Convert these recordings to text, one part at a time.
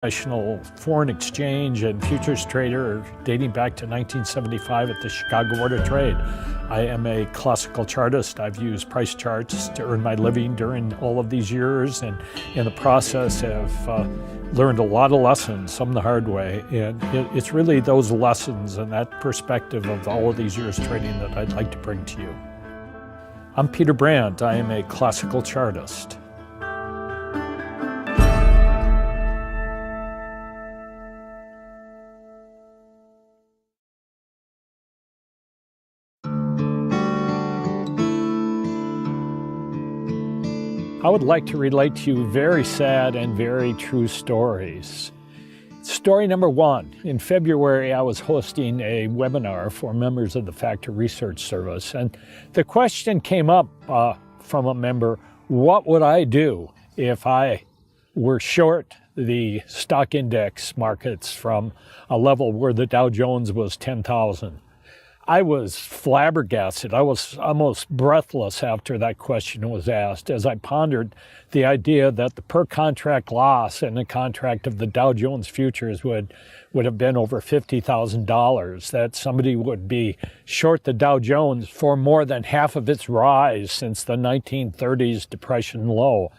professional foreign exchange and futures trader dating back to 1975 at the Chicago Board of Trade. I am a classical chartist. I've used price charts to earn my living during all of these years, and in the process have learned a lot of lessons, some the hard way. And it's really those lessons and that perspective of all of these years trading that I'd like to bring to you. I'm Peter Brandt. I am a classical chartist. I would like to relate to you very sad and very true stories. Story number one, in February I was hosting a webinar for members of the Factor Research Service, and the question came up from a member, what would I do if I were short the stock index markets from a level where the Dow Jones was 10,000? I was flabbergasted. I was almost breathless after that question was asked, as I pondered the idea that the per contract loss in a contract of the Dow Jones futures would have been over $50,000, that somebody would be short the Dow Jones for more than half of its rise since the 1930s depression low.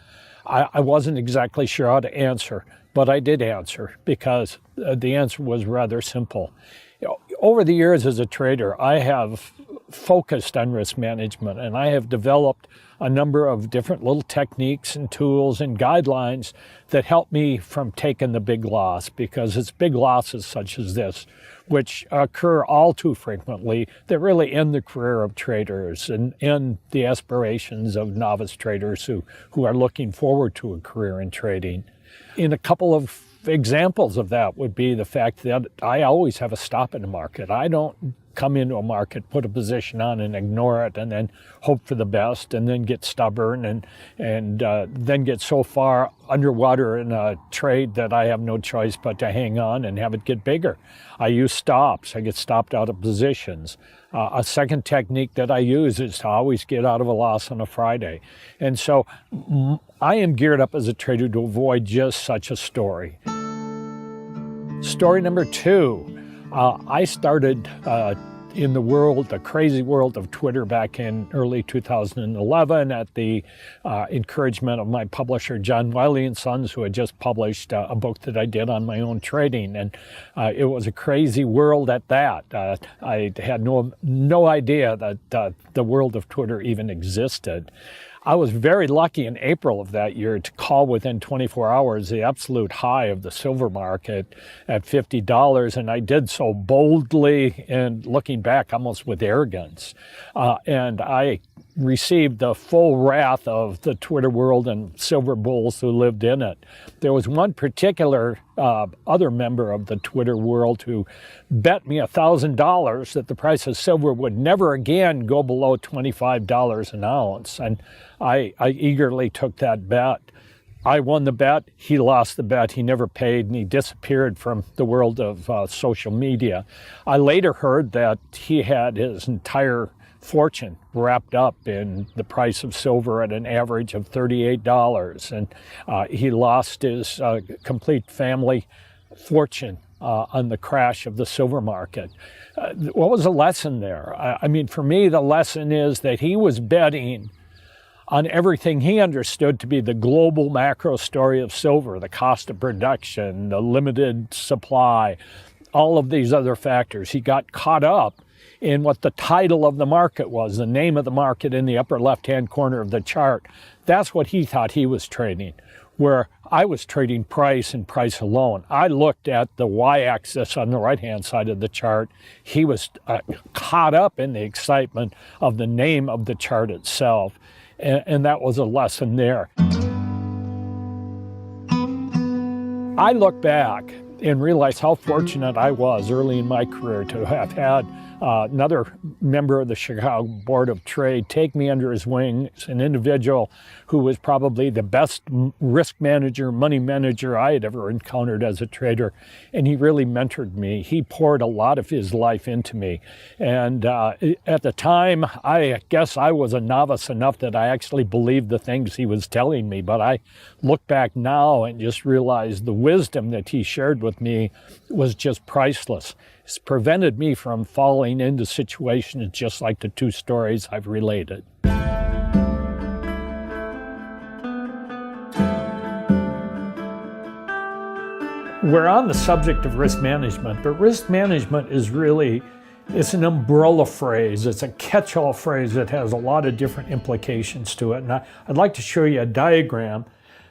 I wasn't exactly sure how to answer, but I did answer because the answer was rather simple. Over the years as a trader, I have focused on risk management, and I have developed a number of different little techniques and tools and guidelines that help me from taking the big loss, because it's big losses such as this, which occur all too frequently, that really end the career of traders and end the aspirations of novice traders who are looking forward to a career in trading. In a couple of examples of that would be the fact that I always have a stop in the market. I don't come into a market, put a position on and ignore it, and then hope for the best, and then get stubborn and then get so far underwater in a trade that I have no choice but to hang on and have it get bigger. I use stops. I get stopped out of positions. A second technique that I use is to always get out of a loss on a Friday. And so I am geared up as a trader to avoid just such a story. Story number two, I started in the crazy world of Twitter back in early 2011 at the encouragement of my publisher, John Wiley & Sons, who had just published a book that I did on my own trading. And it was a crazy world at that. I had no idea that the world of Twitter even existed. I was very lucky in April of that year to call within 24 hours the absolute high of the silver market at $50, and I did so boldly and, looking back, almost with arrogance. And I received the full wrath of the Twitter world and silver bulls who lived in it. There was one particular other member of the Twitter world who bet me $1,000 that the price of silver would never again go below $25 an ounce. And I eagerly took that bet. I won the bet, he lost the bet, he never paid, and he disappeared from the world of social media. I later heard that he had his entire fortune wrapped up in the price of silver at an average of $38, and he lost his complete family fortune on the crash of the silver market. What was the lesson there? I mean, for me, the lesson is that he was betting on everything he understood to be the global macro story of silver, the cost of production, the limited supply, all of these other factors. He got caught up in what the title of the market was, the name of the market in the upper left-hand corner of the chart. That's what he thought he was trading, where I was trading price and price alone. I looked at the y-axis on the right-hand side of the chart. He was caught up in the excitement of the name of the chart itself, and that was a lesson there. I look back and realized how fortunate I was early in my career to have had another member of the Chicago Board of Trade take me under his wing. It's an individual who was probably the best risk manager, money manager I had ever encountered as a trader, and he really mentored me. He poured a lot of his life into me, and at the time, I guess I was a novice enough that I actually believed the things he was telling me, but I look back now and just realize the wisdom that he shared with me was just priceless. It's prevented me from falling into situations just like the two stories I've related. We're on the subject of risk management, but risk management is really, it's an umbrella phrase. It's a catch-all phrase that has a lot of different implications to it. And I'd like to show you a diagram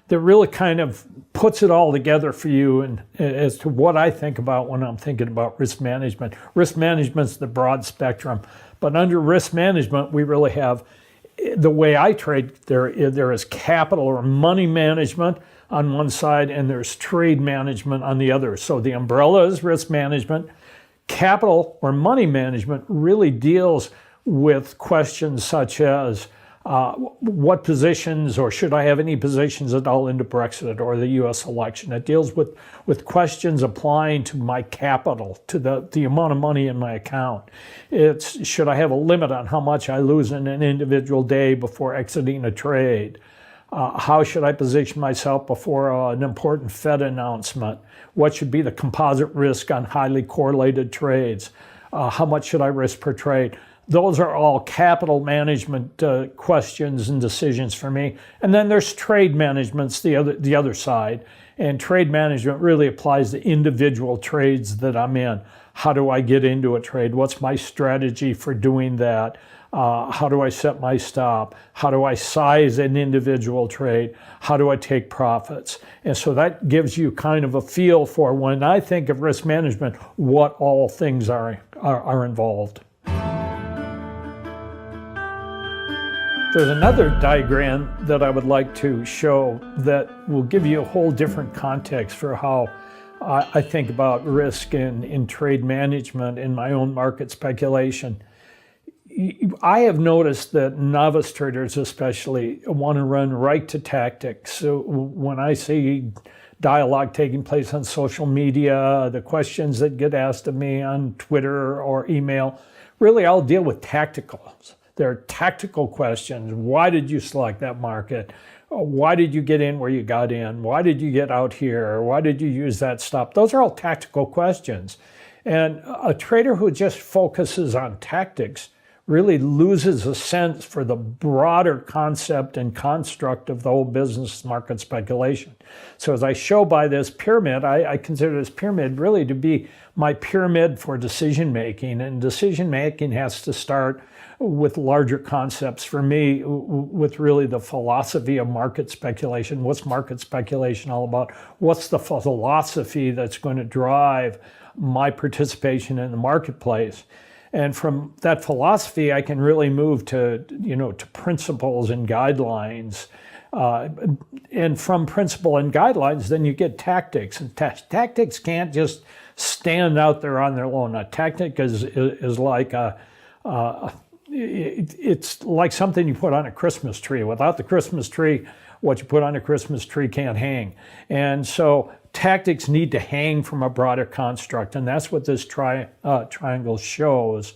that really kind of puts it all together for you and as to what I think about when I'm thinking about risk management. Risk management's the broad spectrum, but under risk management, we really have, the way I trade, there is capital or money management on one side, and there's trade management on the other. So the umbrella is risk management. Capital or money management really deals with questions such as what positions, or should I have any positions at all into Brexit or the US election. It deals with questions applying to my capital, to the amount of money in my account. It's, should I have a limit on how much I lose in an individual day before exiting a trade? How should I position myself before an important Fed announcement? What should be the composite risk on highly correlated trades? How much should I risk per trade? Those are all capital management questions and decisions for me. And then there's trade management's the other side. And trade management really applies to individual trades that I'm in. How do I get into a trade? What's my strategy for doing that? How do I set my stop? How do I size an individual trade? How do I take profits? And so that gives you kind of a feel for, when I think of risk management, what all things are involved. There's another diagram that I would like to show that will give you a whole different context for how I think about risk in trade management in my own market speculation. I have noticed that novice traders especially want to run right to tactics. So when I see dialogue taking place on social media, the questions that get asked of me on Twitter or email, really I'll deal with tacticals. They're tactical questions. Why did you select that market? Why did you get in where you got in? Why did you get out here? Why did you use that stop? Those are all tactical questions. And a trader who just focuses on tactics really loses a sense for the broader concept and construct of the whole business market speculation. So as I show by this pyramid, I consider this pyramid really to be my pyramid for decision making. And decision making has to start with larger concepts. For me, with really the philosophy of market speculation. What's market speculation all about? What's the philosophy that's going to drive my participation in the marketplace? And from that philosophy, I can really move to principles and guidelines. And from principle and guidelines, then you get tactics. And tactics can't just stand out there on their own. A tactic is like it's like something you put on a Christmas tree. Without the Christmas tree, what you put on a Christmas tree can't hang. And so tactics need to hang from a broader construct. And that's what this triangle shows,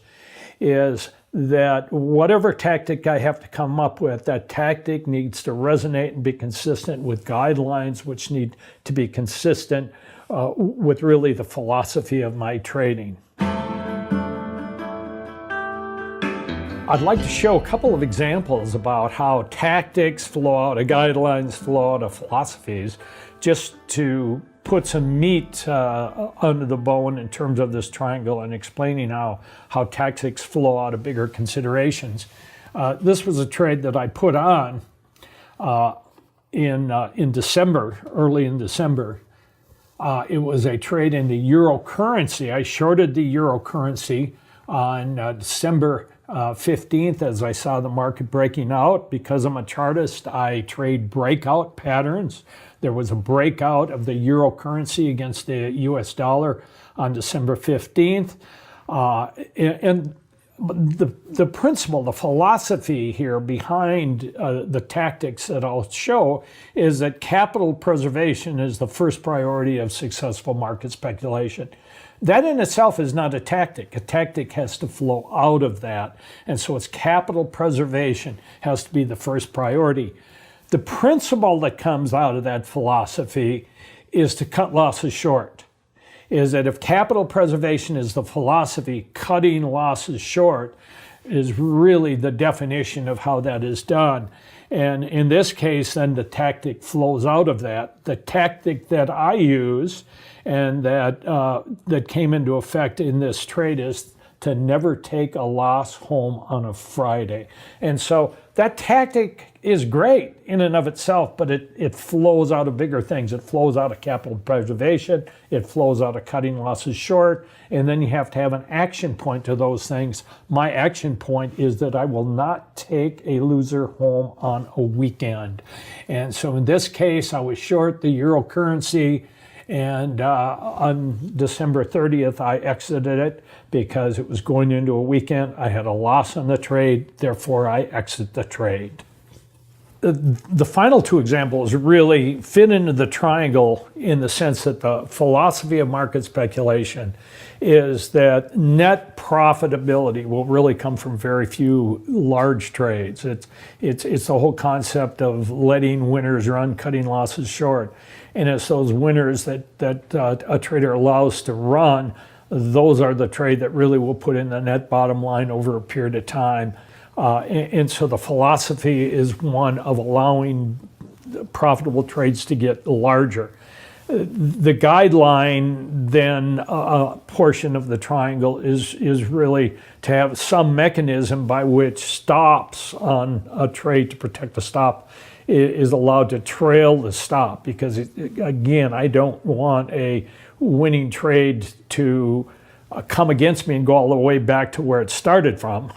is that whatever tactic I have to come up with, that tactic needs to resonate and be consistent with guidelines, which need to be consistent with really the philosophy of my trading. I'd like to show a couple of examples about how tactics flow out of guidelines, flow out of philosophies, just to put some meat under the bone in terms of this triangle and explaining how tactics flow out of bigger considerations. This was a trade that I put on in December, early in December. It was a trade in the euro currency. I shorted the euro currency on December 15th, as I saw the market breaking out. Because I'm a chartist, I trade breakout patterns. There was a breakout of the euro currency against the US dollar on December 15th. And the principle, the philosophy here behind the tactics that I'll show is that capital preservation is the first priority of successful market speculation. That in itself is not a tactic. A tactic has to flow out of that. And so it's capital preservation has to be the first priority. The principle that comes out of that philosophy is to cut losses short. Is that if capital preservation is the philosophy, cutting losses short is really the definition of how that is done. And in this case, then the tactic flows out of that. The tactic that I use and that came into effect in this trade is to never take a loss home on a Friday. And so that tactic is great in and of itself, but it flows out of bigger things. It flows out of capital preservation. It flows out of cutting losses short. And then you have to have an action point to those things. My action point is that I will not take a loser home on a weekend. And so in this case, I was short the euro currency. And on December 30th, I exited it because it was going into a weekend. I had a loss on the trade, therefore I exit the trade. The final two examples really fit into the triangle in the sense that the philosophy of market speculation is that net profitability will really come from very few large trades. It's the whole concept of letting winners run, cutting losses short. And it's those winners that a trader allows to run, those are the trade that really will put in the net bottom line over a period of time. And so the philosophy is one of allowing profitable trades to get larger. The guideline then portion of the triangle is really to have some mechanism by which stops on a trade to protect the stop is allowed to trail the stop, because again, I don't want a winning trade to come against me and go all the way back to where it started from,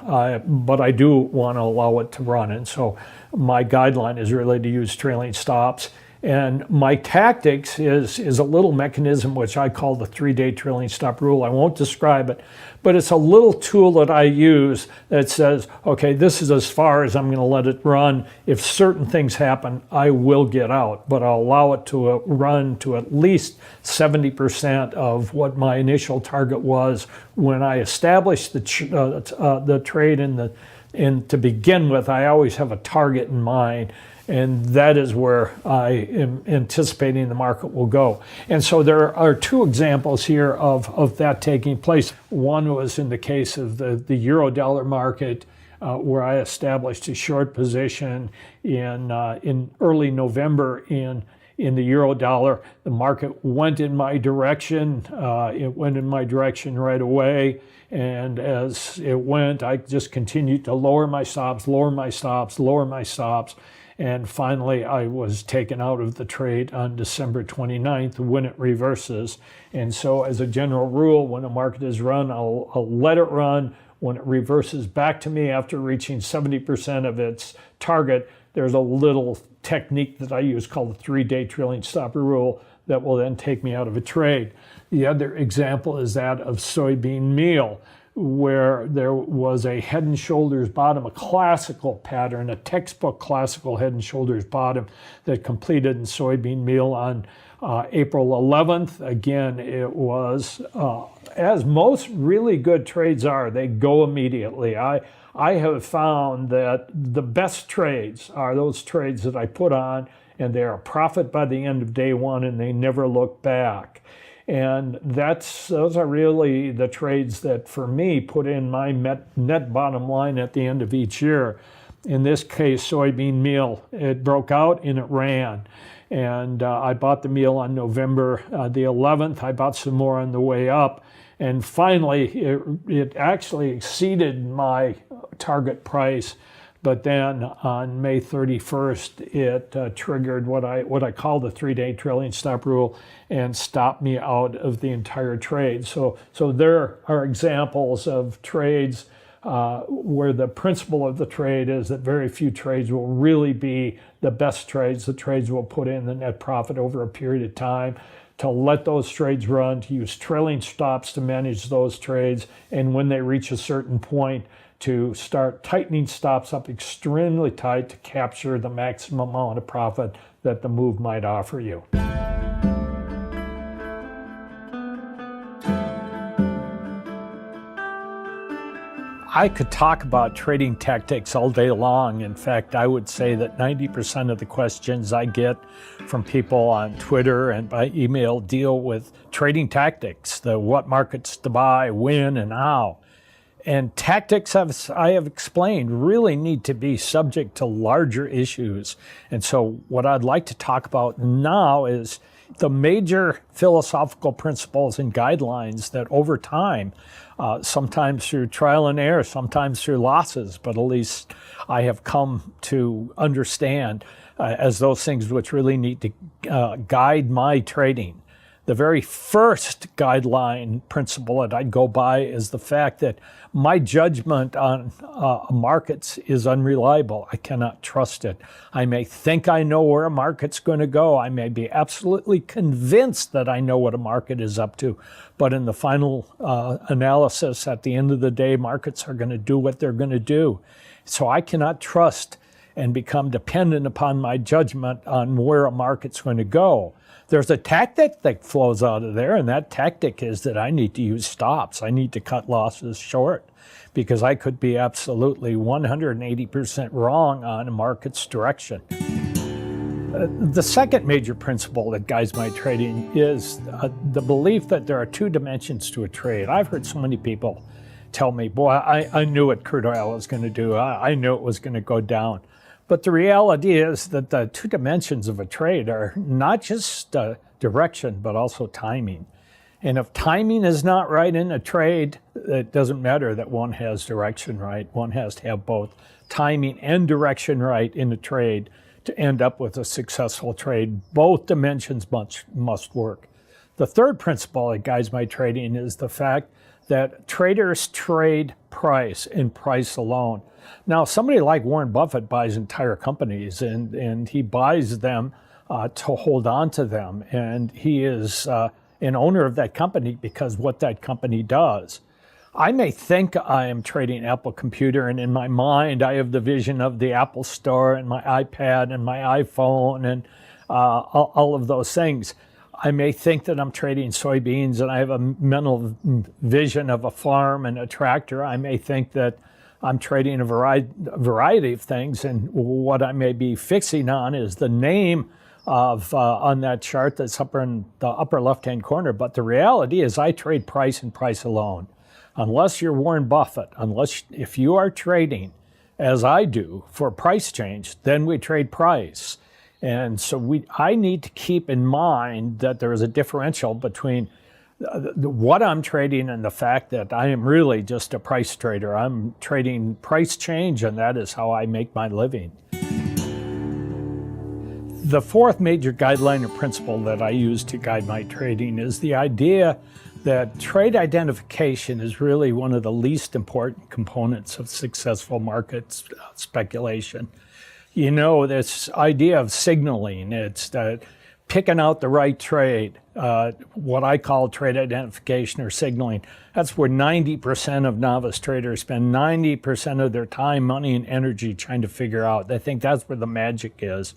but I do want to allow it to run. And so my guideline is really to use trailing stops. And my tactics is a little mechanism which I call the 3-day trailing stop rule. I won't describe it, but it's a little tool that I use that says, okay, this is as far as I'm going to let it run. If certain things happen, I will get out, but I'll allow it to run to at least 70% of what my initial target was when I established the trade. And to begin with, I always have a target in mind. And that is where I am anticipating the market will go. And so there are two examples here of that taking place. One was in the case of the euro dollar market, where I established a short position in early November in the euro dollar. The market went in my direction. It went in my direction right away. And as it went, I just continued to lower my stops, lower my stops, lower my stops. And finally, I was taken out of the trade on December 29th when it reverses. And so as a general rule, when a market is run, I'll let it run. When it reverses back to me after reaching 70% of its target, there's a little technique that I use called the 3-day trailing stop rule that will then take me out of a trade. The other example is that of soybean meal, where there was a head and shoulders bottom, a classical pattern, a textbook classical head and shoulders bottom that completed in soybean meal on April 11th. Again, it was, as most really good trades are, they go immediately. I have found that the best trades are those trades that I put on and they are a profit by the end of day one and they never look back. And those are really the trades that, for me, put in my net bottom line at the end of each year. In this case, soybean meal, it broke out and it ran. And I bought the meal on November the 11th. I bought some more on the way up. And finally, it actually exceeded my target price. But then on May 31st, it triggered what I call the 3-day trailing stop rule and stopped me out of the entire trade. So there are examples of trades where the principle of the trade is that very few trades will really be the best trades. The trades will put in the net profit over a period of time, to let those trades run, to use trailing stops to manage those trades, and when they reach a certain point, to start tightening stops up extremely tight to capture the maximum amount of profit that the move might offer you. I could talk about trading tactics all day long. In fact, I would say that 90% of the questions I get from people on Twitter and by email deal with trading tactics, the what markets to buy, when, and how. And tactics, as I have explained, really need to be subject to larger issues. And so what I'd like to talk about now is the major philosophical principles and guidelines that over time, sometimes through trial and error, sometimes through losses, but at least I have come to understand as those things which really need to guide my trading. The very first guideline principle that I'd go by is the fact that my judgment on markets is unreliable. I cannot trust it. I may think I know where a market's going to go. I may be absolutely convinced that I know what a market is up to. But in the final analysis, at the end of the day, markets are going to do what they're going to do. So I cannot trust and become dependent upon my judgment on where a market's going to go. There's a tactic that flows out of there, and that tactic is that I need to use stops. I need to cut losses short because I could be absolutely 180% wrong on a market's direction. The second major principle that guides my trading is the belief that there are two dimensions to a trade. I've heard so many people tell me, boy, I knew what crude oil was going to do. I knew it was going to go down. But the reality is that the two dimensions of a trade are not just direction, but also timing. And if timing is not right in a trade, it doesn't matter that one has direction right. One has to have both timing and direction right in a trade to end up with a successful trade. Both dimensions must work. The third principle that guides my trading is the fact that traders trade price and price alone. Now, somebody like Warren Buffett buys entire companies, and he buys them to hold on to them. And he is an owner of that company because what that company does. I may think I am trading Apple Computer, and in my mind, I have the vision of the Apple Store and my iPad and my iPhone and all of those things. I may think that I'm trading soybeans, and I have a mental vision of a farm and a tractor. I may think that I'm trading a variety of things, and what I may be fixing on is the name of on that chart that's up in the upper left-hand corner. But the reality is I trade price and price alone. Unless you're Warren Buffett, if you are trading, as I do, for price change, then we trade price. And so I need to keep in mind that there is a differential between what I'm trading and the fact that I am really just a price trader. I'm trading price change, and that is how I make my living. The fourth major guideline or principle that I use to guide my trading is the idea that trade identification is really one of the least important components of successful market speculation. You know, this idea of signaling, it's picking out the right trade, what I call trade identification or signaling. That's where 90% of novice traders spend 90% of their time, money, and energy trying to figure out. They think that's where the magic is.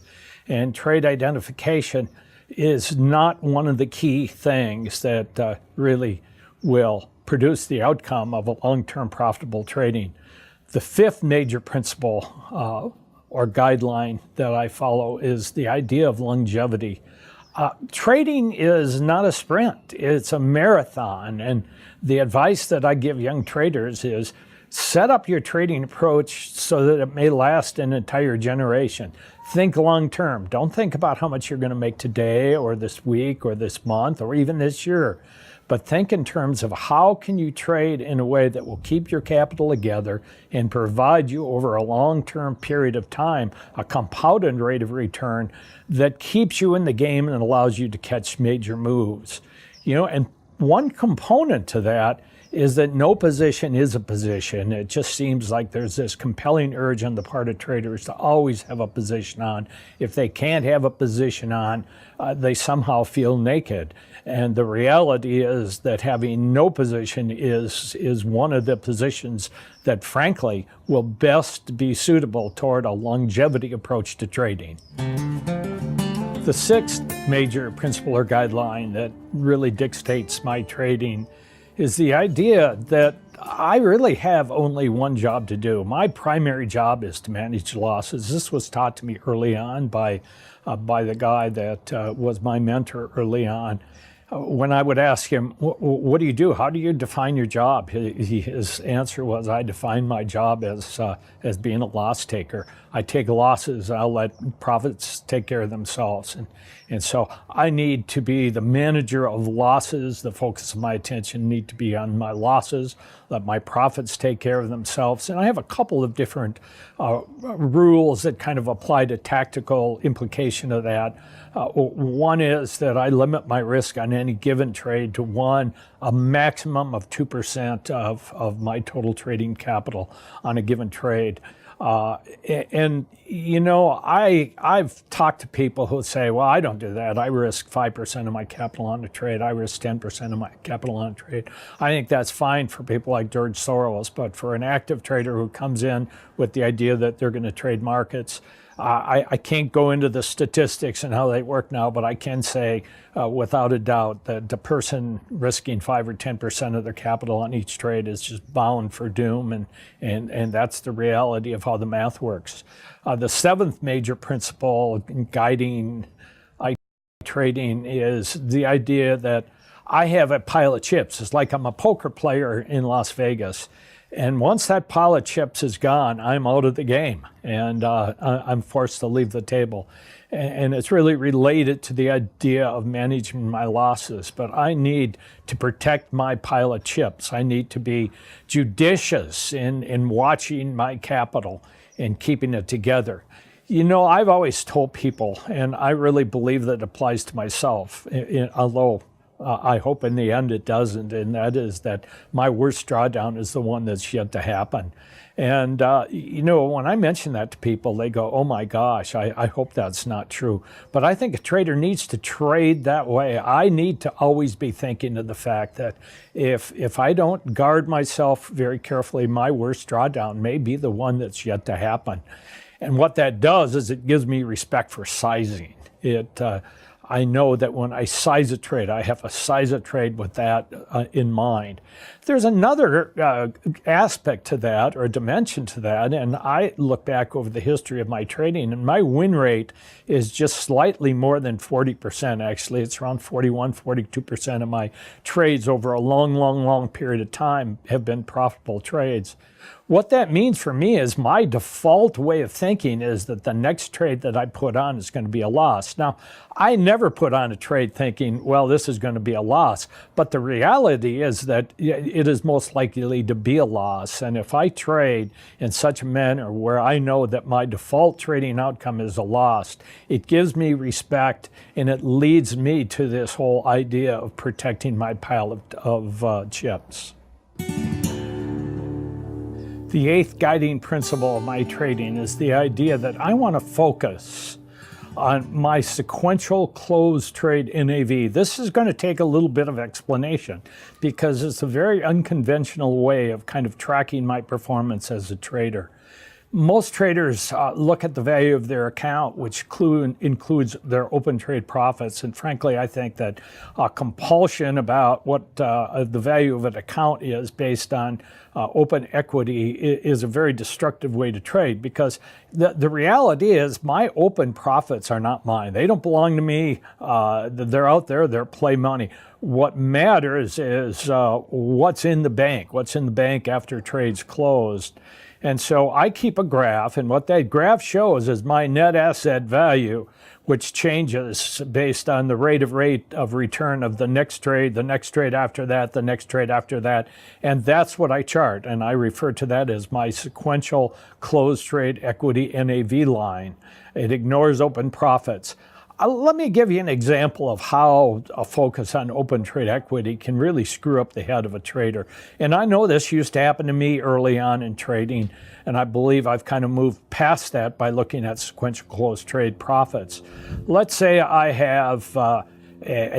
And trade identification is not one of the key things that really will produce the outcome of a long-term profitable trading. The fifth major principle or guideline that I follow is the idea of longevity. Trading is not a sprint, it's a marathon. And the advice that I give young traders is set up your trading approach so that it may last an entire generation. Think long term. Don't think about how much you're going to make today or this week or this month or even this year. But think in terms of how can you trade in a way that will keep your capital together and provide you over a long-term period of time a compounded rate of return that keeps you in the game and allows you to catch major moves. You know, and one component to that is that no position is a position. It just seems like there's this compelling urge on the part of traders to always have a position on. If they can't have a position on, they somehow feel naked. And the reality is that having no position is one of the positions that, frankly, will best be suitable toward a longevity approach to trading. The sixth major principle or guideline that really dictates my trading is the idea that I really have only one job to do. My primary job is to manage losses. This was taught to me early on by the guy that was my mentor early on. When I would ask him, what do you do? How do you define your job? His answer was, I define my job as being a loss taker. I take losses, I'll let profits take care of themselves. And so I need to be the manager of losses. The focus of my attention need to be on my losses, let my profits take care of themselves. And I have a couple of different rules that kind of apply to tactical implication of that. One is that I limit my risk on any given trade to a maximum of 2% of my total trading capital on a given trade. And you know, I've talked to people who say, well, I don't do that. I risk 5% of my capital on a trade. I risk 10% of my capital on a trade. I think that's fine for people like George Soros, but for an active trader who comes in with the idea that they're going to trade markets, I can't go into the statistics and how they work now, but I can say without a doubt that the person risking 5 or 10% of their capital on each trade is just bound for doom, and that's the reality of how the math works. The seventh major principle in guiding trading is the idea that I have a pile of chips. It's like I'm a poker player in Las Vegas. And once that pile of chips is gone, I'm out of the game, and I'm forced to leave the table. And it's really related to the idea of managing my losses. But I need to protect my pile of chips. I need to be judicious in watching my capital and keeping it together. You know, I've always told people, and I really believe that applies to myself, although I hope in the end it doesn't, and that is that my worst drawdown is the one that's yet to happen. And, you know, when I mention that to people, they go, oh my gosh, I hope that's not true. But I think a trader needs to trade that way. I need to always be thinking of the fact that if I don't guard myself very carefully, my worst drawdown may be the one that's yet to happen. And what that does is it gives me respect for sizing. I know that when I size a trade, I have to size a trade with that in mind. There's another aspect to that, or dimension to that, and I look back over the history of my trading, and my win rate is just slightly more than 40%, actually. It's around 41, 42% of my trades over a long period of time have been profitable trades. What that means for me is my default way of thinking is that the next trade that I put on is going to be a loss. Now, I never put on a trade thinking, well, this is going to be a loss. But the reality is that it is most likely to be a loss. And if I trade in such a manner where I know that my default trading outcome is a loss, it gives me respect, and it leads me to this whole idea of protecting my pile of chips. The eighth guiding principle of my trading is the idea that I want to focus on my sequential close trade NAV. This is going to take a little bit of explanation because it's a very unconventional way of kind of tracking my performance as a trader. Most traders look at the value of their account, which includes their open trade profits. And frankly, I think that compulsion about what the value of an account is based on open equity is a very destructive way to trade, because the reality is my open profits are not mine. They don't belong to me. They're out there. They're play money. What matters is what's in the bank, after trade's closed. And so I keep a graph, and what that graph shows is my net asset value, which changes based on the rate of return of the next trade after that, the next trade after that. And that's what I chart, and I refer to that as my sequential closed trade equity NAV line. It ignores open profits. Let me give you an example of how a focus on open trade equity can really screw up the head of a trader. And I know this used to happen to me early on in trading, and I believe I've kind of moved past that by looking at sequential close trade profits. Let's say I have a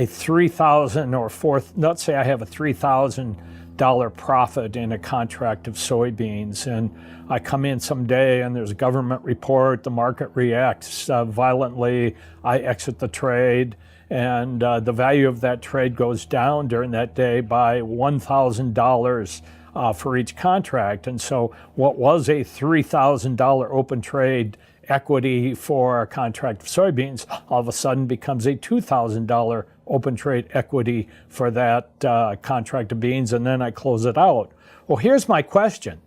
3,000 or let's say I have a $3,000 profit in a contract of soybeans, and I come in someday and there's a government report, the market reacts violently, I exit the trade, and the value of that trade goes down during that day by $1,000 for each contract. And so what was a $3,000 open trade equity for a contract of soybeans all of a sudden becomes a $2,000 open trade equity for that contract of beans, and then I close it out. Well, here's my question.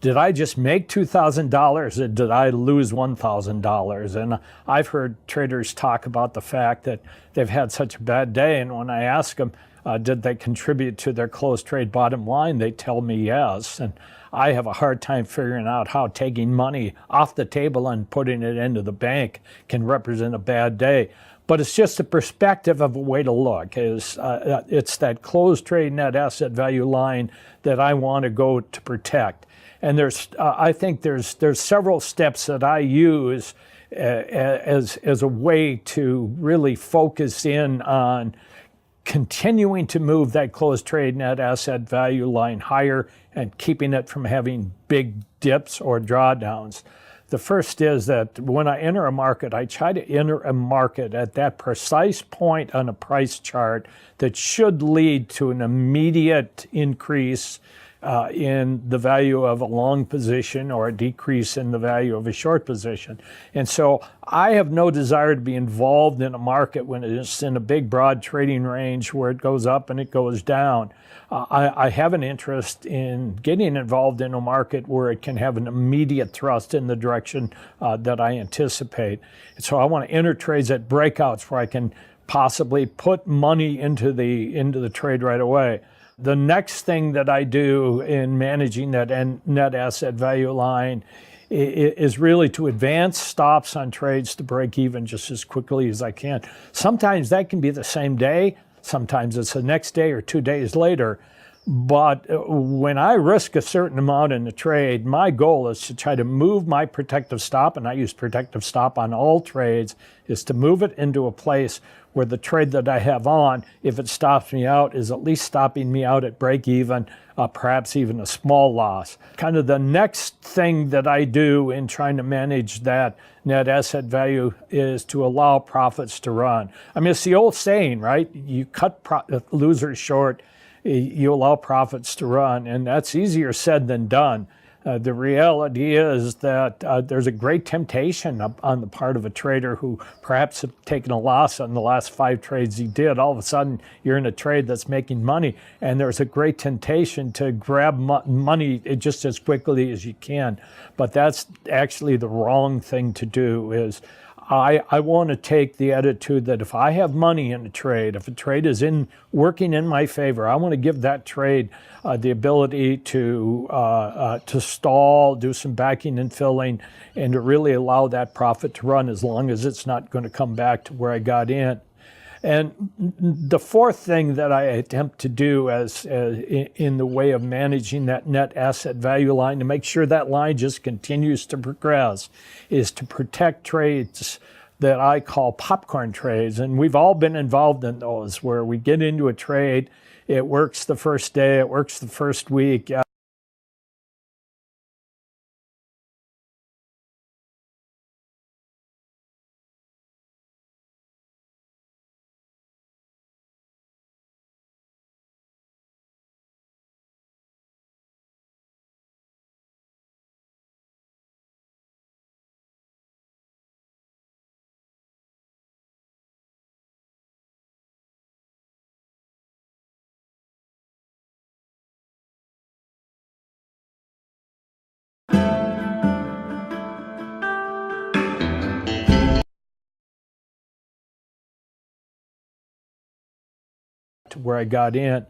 Did I just make $2,000 or did I lose $1,000? And I've heard traders talk about the fact that they've had such a bad day, and when I ask them, did they contribute to their closed trade bottom line, they tell me yes. And I have a hard time figuring out how taking money off the table and putting it into the bank can represent a bad day. But it's just a perspective of a way to look. It's that closed trade net asset value line that I want to go to protect. And I think there's several steps that I use as a way to really focus in on continuing to move that closed trade net asset value line higher and keeping it from having big dips or drawdowns. The first is that when I enter a market, I try to enter a market at that precise point on a price chart that should lead to an immediate increase in the value of a long position or a decrease in the value of a short position. And so I have no desire to be involved in a market when it's in a big, broad trading range where it goes up and it goes down. I have an interest in getting involved in a market where it can have an immediate thrust in the direction that I anticipate. And so I want to enter trades at breakouts where I can possibly put money into the trade right away. The next thing that I do in managing that net asset value line is really to advance stops on trades to break even just as quickly as I can. Sometimes that can be the same day, sometimes it's the next day or 2 days later. But when I risk a certain amount in the trade, my goal is to try to move my protective stop, and I use protective stop on all trades, is to move it into a place where the trade that I have on, if it stops me out, is at least stopping me out at break even, perhaps even a small loss. Kind of the next thing that I do in trying to manage that net asset value is to allow profits to run. I mean, it's the old saying, right? You cut losers short, you allow profits to run, and that's easier said than done. The reality is that there's a great temptation on the part of a trader who perhaps have taken a loss on the last 5 trades he did. All of a sudden, you're in a trade that's making money, and there's a great temptation to grab money just as quickly as you can. But that's actually the wrong thing to do. Is I want to take the attitude that if I have money in a trade, if a trade is working in my favor, I want to give that trade the ability to stall, do some backing and filling, and to really allow that profit to run as long as it's not going to come back to where I got in. And the fourth thing that I attempt to do in the way of managing that net asset value line to make sure that line just continues to progress is to protect trades that I call popcorn trades. And we've all been involved in those where we get into a trade, it works the first day, it works the first week. To where I got in.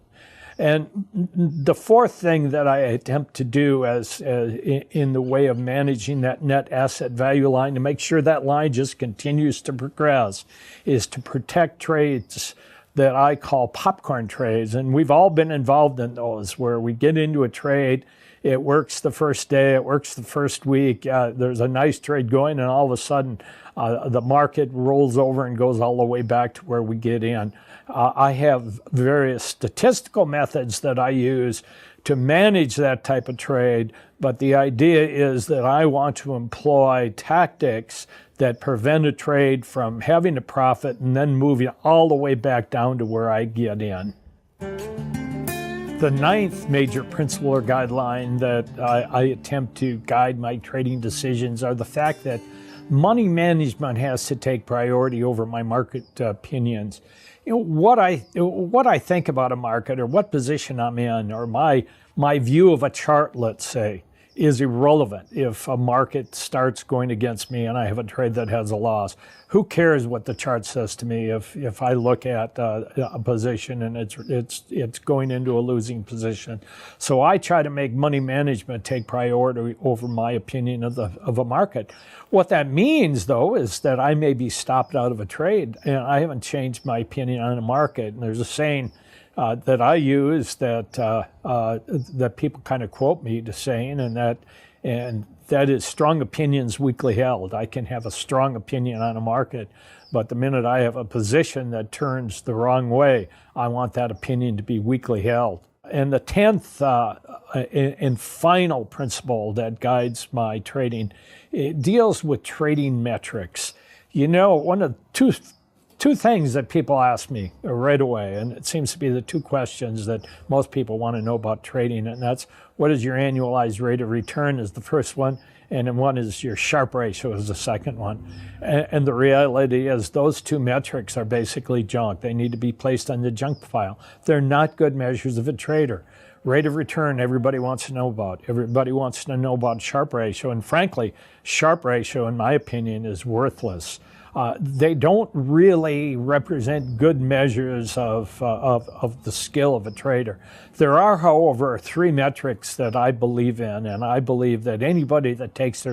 And the fourth thing that I attempt to do in the way of managing that net asset value line to make sure that line just continues to progress is to protect trades that I call popcorn trades. And we've all been involved in those where we get into a trade, it works the first day, it works the first week, there's a nice trade going, and all of a sudden the market rolls over and goes all the way back to where we get in. I have various statistical methods that I use to manage that type of trade, but the idea is that I want to employ tactics that prevent a trade from having a profit and then moving all the way back down to where I get in. The ninth major principle or guideline that I attempt to guide my trading decisions are the fact that money management has to take priority over my market opinions. You know, what I think about a market or what position I'm in or my view of a chart, let's say, is irrelevant if a market starts going against me and I have a trade that has a loss. Who cares what the chart says to me if I look at a position and it's going into a losing position? So I try to make money management take priority over my opinion of a market. What that means, though, is that I may be stopped out of a trade and I haven't changed my opinion on a market. And there's a saying that I use that people kind of quote me to saying, and that is strong opinions weakly held. I can have a strong opinion on a market, but the minute I have a position that turns the wrong way, I want that opinion to be weakly held. And the 10th and final principle that guides my trading, it deals with trading metrics. You know, one of two things that people ask me right away, and it seems to be the two questions that most people want to know about trading, and that's what is your annualized rate of return is the first one, and then one is your Sharpe ratio is the second one. And the reality is those two metrics are basically junk. They need to be placed on the junk pile. They're not good measures of a trader. Rate of return, everybody wants to know about. Everybody wants to know about Sharpe ratio, and frankly, Sharpe ratio, in my opinion, is worthless. They don't really represent good measures of the skill of a trader. There are, however, three metrics that I believe in, and I believe that anybody that takes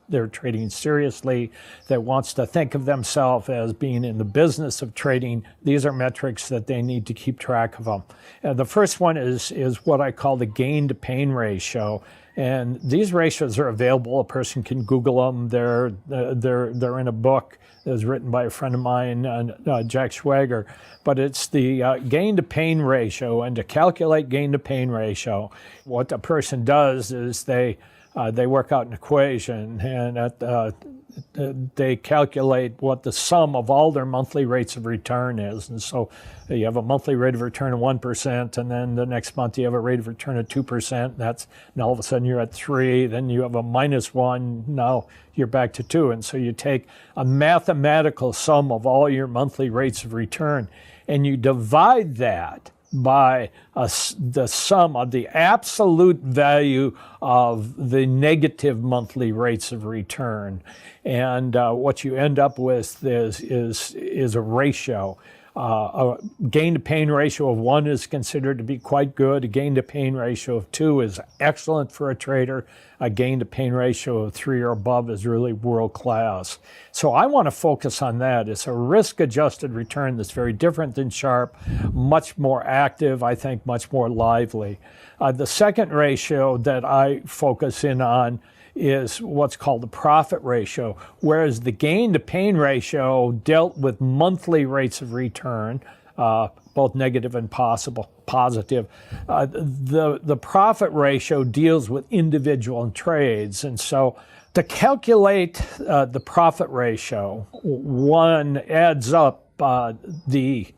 their trading seriously, that wants to think of themselves as being in the business of trading, these are metrics that they need to keep track of them. The first one is what I call the gain to pain ratio. And these ratios are available. A person can Google them. They're in a book that was written by a friend of mine, Jack Schwager. But it's the gain to pain ratio. And to calculate gain to pain ratio, what a person does is they work out an equation, and they calculate what the sum of all their monthly rates of return is. And so you have a monthly rate of return of 1%, and then the next month you have a rate of return of 2%. And all of a sudden you're at 3, then you have a -1, now you're back to 2. And so you take a mathematical sum of all your monthly rates of return, and you divide that by the sum of the absolute value of the negative monthly rates of return. And what you end up with is a ratio. A gain to pain ratio of 1 is considered to be quite good. A gain to pain ratio of 2 is excellent for a trader. A gain to pain ratio of 3 or above is really world class. So I want to focus on that. It's a risk adjusted return that's very different than Sharpe, much more active, I think much more lively. The second ratio that I focus in on is what's called the profit ratio, whereas the gain to pain ratio dealt with monthly rates of return, both negative and positive. The profit ratio deals with individual trades. And so to calculate the profit ratio, one adds up the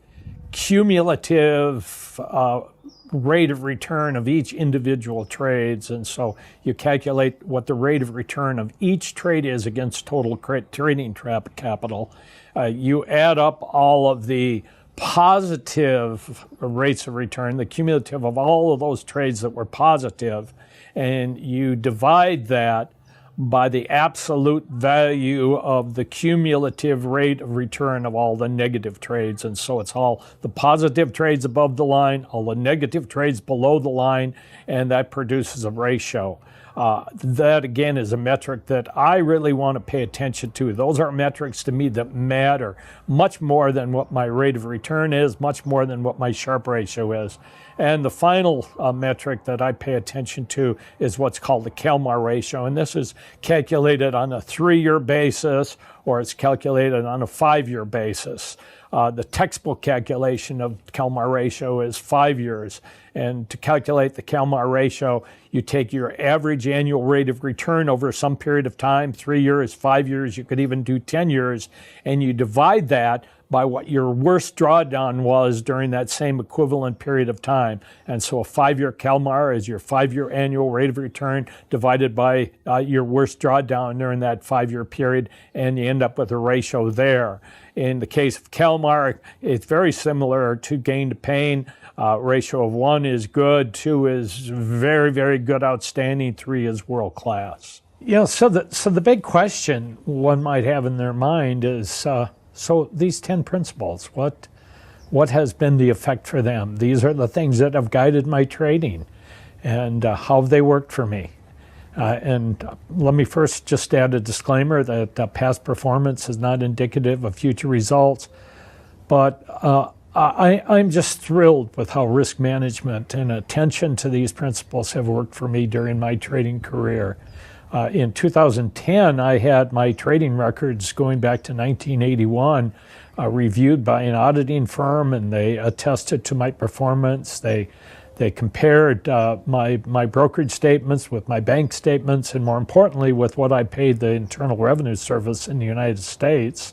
cumulative rate of return of each individual trades. And so you calculate what the rate of return of each trade is against total trading capital. You add up all of the positive rates of return, the cumulative of all of those trades that were positive, and you divide that by the absolute value of the cumulative rate of return of all the negative trades. And so it's all the positive trades above the line, all the negative trades below the line, and that produces a ratio. That again is a metric that I really want to pay attention to. Those are metrics to me that matter much more than what my rate of return is, much more than what my Sharpe ratio is. And the final metric that I pay attention to is what's called the Kalmar ratio. And this is calculated on a 3-year basis, or it's calculated on a 5-year basis. The textbook calculation of Kalmar ratio is 5 years. And to calculate the Kalmar ratio, you take your average annual rate of return over some period of time, 3 years, 5 years, you could even do 10 years, and you divide that by what your worst drawdown was during that same equivalent period of time. And so a 5-year Kalmar is your 5-year annual rate of return divided by your worst drawdown during that 5-year period, and you end up with a ratio there. In the case of Kalmar, it's very similar to gain to pain. Ratio of 1 is good, 2 is very, very good, outstanding, 3 is world class. So the big question one might have in their mind is, so these 10 principles, what has been the effect for them? These are the things that have guided my trading, and how have they worked for me? And let me first just add a disclaimer that past performance is not indicative of future results, but I'm just thrilled with how risk management and attention to these principles have worked for me during my trading career. In 2010, I had my trading records going back to 1981 reviewed by an auditing firm, and they attested to my performance. They compared my brokerage statements with my bank statements, and more importantly, with what I paid the Internal Revenue Service in the United States.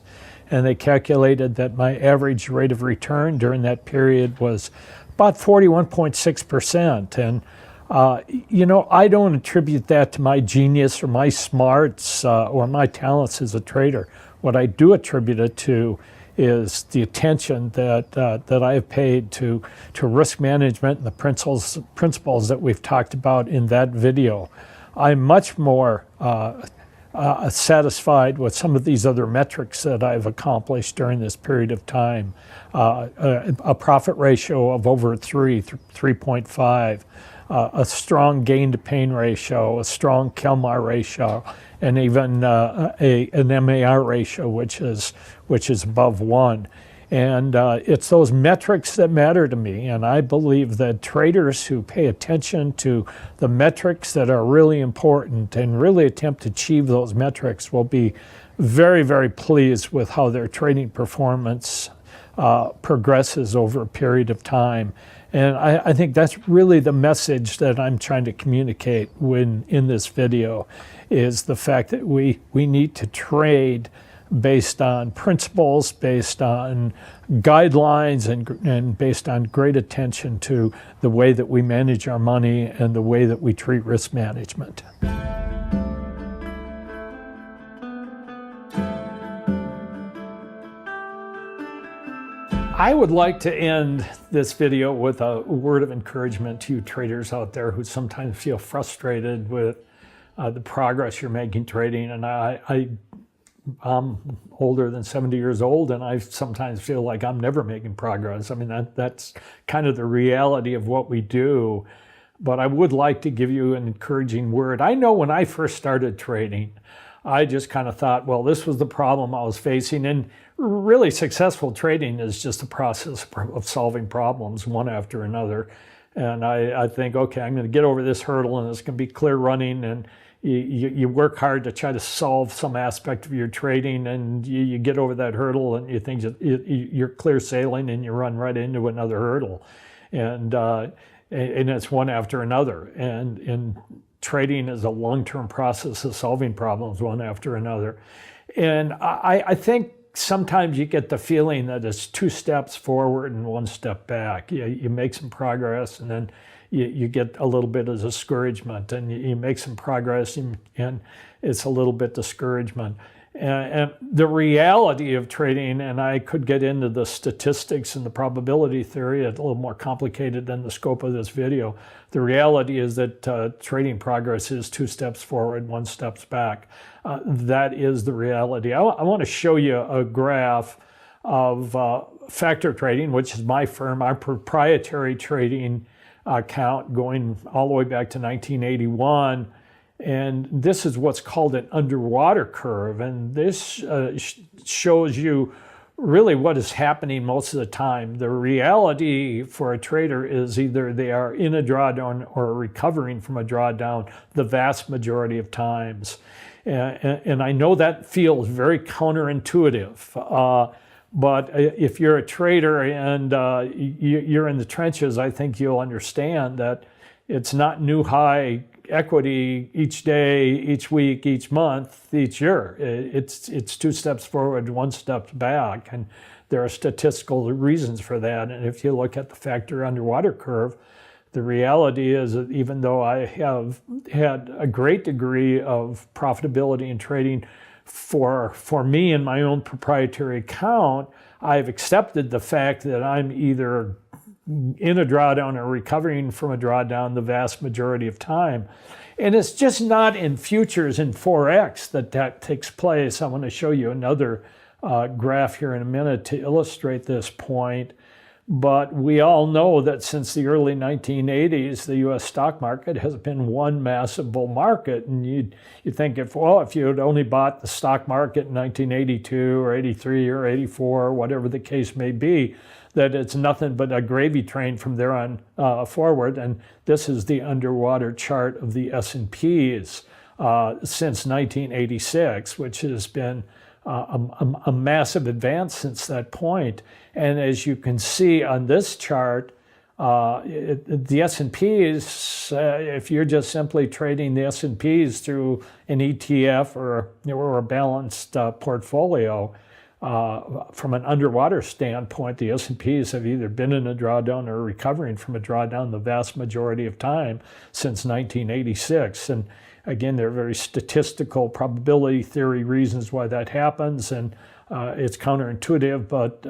And they calculated that my average rate of return during that period was about 41.6%. And I don't attribute that to my genius or my smarts or my talents as a trader. What I do attribute it to is the attention that I have paid to risk management and the principles that we've talked about in that video. I'm much more satisfied with some of these other metrics that I've accomplished during this period of time. A profit ratio of over 3.5. A strong gain to pain ratio, a strong Kalmar ratio, and even an MAR ratio, which is above 1. And it's those metrics that matter to me. And I believe that traders who pay attention to the metrics that are really important and really attempt to achieve those metrics will be very, very pleased with how their trading performance progresses over a period of time. And I think that's really the message that I'm trying to communicate in this video, is the fact that we need to trade based on principles, based on guidelines, and based on great attention to the way that we manage our money and the way that we treat risk management. I would like to end this video with a word of encouragement to you traders out there who sometimes feel frustrated with the progress you're making trading. And I'm older than 70 years old, and I sometimes feel like I'm never making progress. I mean, that's kind of the reality of what we do. But I would like to give you an encouraging word. I know when I first started trading, I just kind of thought, well, this was the problem I was facing. And really successful trading is just a process of solving problems one after another. And I think, okay, I'm going to get over this hurdle, and it's going to be clear running. And you work hard to try to solve some aspect of your trading, and you get over that hurdle, and you think you're clear sailing, and you run right into another hurdle. And it's one after another. And trading is a long-term process of solving problems one after another. And I think sometimes you get the feeling that it's 2 steps forward and 1 step back. You make some progress, and then you get a little bit of discouragement, and you make some progress, and it's a little bit discouragement. And the reality of trading, and I could get into the statistics and the probability theory, it's a little more complicated than the scope of this video. The reality is that trading progress is 2 steps forward, 1 step back. That is the reality. I want to show you a graph of factor trading, which is my firm, our proprietary trading account going all the way back to 1981. And this is what's called an underwater curve. And this shows you really what is happening most of the time. The reality for a trader is either they are in a drawdown or recovering from a drawdown the vast majority of times. And I know that feels very counterintuitive. But if you're a trader and you're in the trenches, I think you'll understand that it's not new high equity each day, each week, each month, each year. It's 2 steps forward, 1 step back, and there are statistical reasons for that. And if you look at the factor underwater curve, the reality is that even though I have had a great degree of profitability in trading for me in my own proprietary account, I've accepted the fact that I'm either in a drawdown or recovering from a drawdown the vast majority of time. And it's just not in futures and Forex that takes place. I want to show you another graph here in a minute to illustrate this point. But we all know that since the early 1980s, the U.S. stock market has been one massive bull market. And you think if you had only bought the stock market in 1982 or 83 or 84, whatever the case may be, that it's nothing but a gravy train from there on forward. And this is the underwater chart of the S&Ps since 1986, which has been a massive advance since that point. And as you can see on this chart, the S&Ps, if you're just simply trading the S&Ps through an ETF or a balanced portfolio, from an underwater standpoint, the S&Ps have either been in a drawdown or recovering from a drawdown the vast majority of time since 1986. And again, there are very statistical probability theory reasons why that happens, and it's counterintuitive, but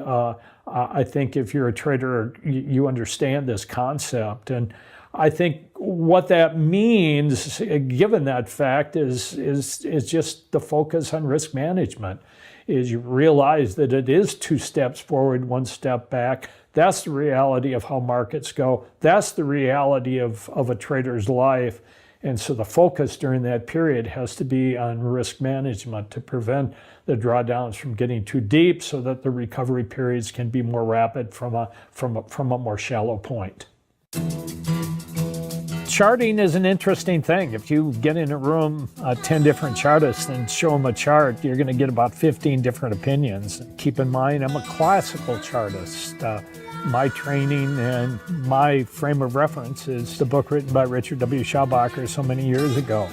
I think if you're a trader, you understand this concept. And I think what that means, given that fact, is just the focus on risk management. Is you realize that it is 2 steps forward, 1 step back. That's the reality of how markets go. That's the reality of a trader's life. And so the focus during that period has to be on risk management to prevent the drawdowns from getting too deep so that the recovery periods can be more rapid from a more shallow point. Charting is an interesting thing. If you get in a room, 10 different chartists and show them a chart, you're going to get about 15 different opinions. Keep in mind, I'm a classical chartist. My training and my frame of reference is the book written by Richard W. Schaubacher so many years ago.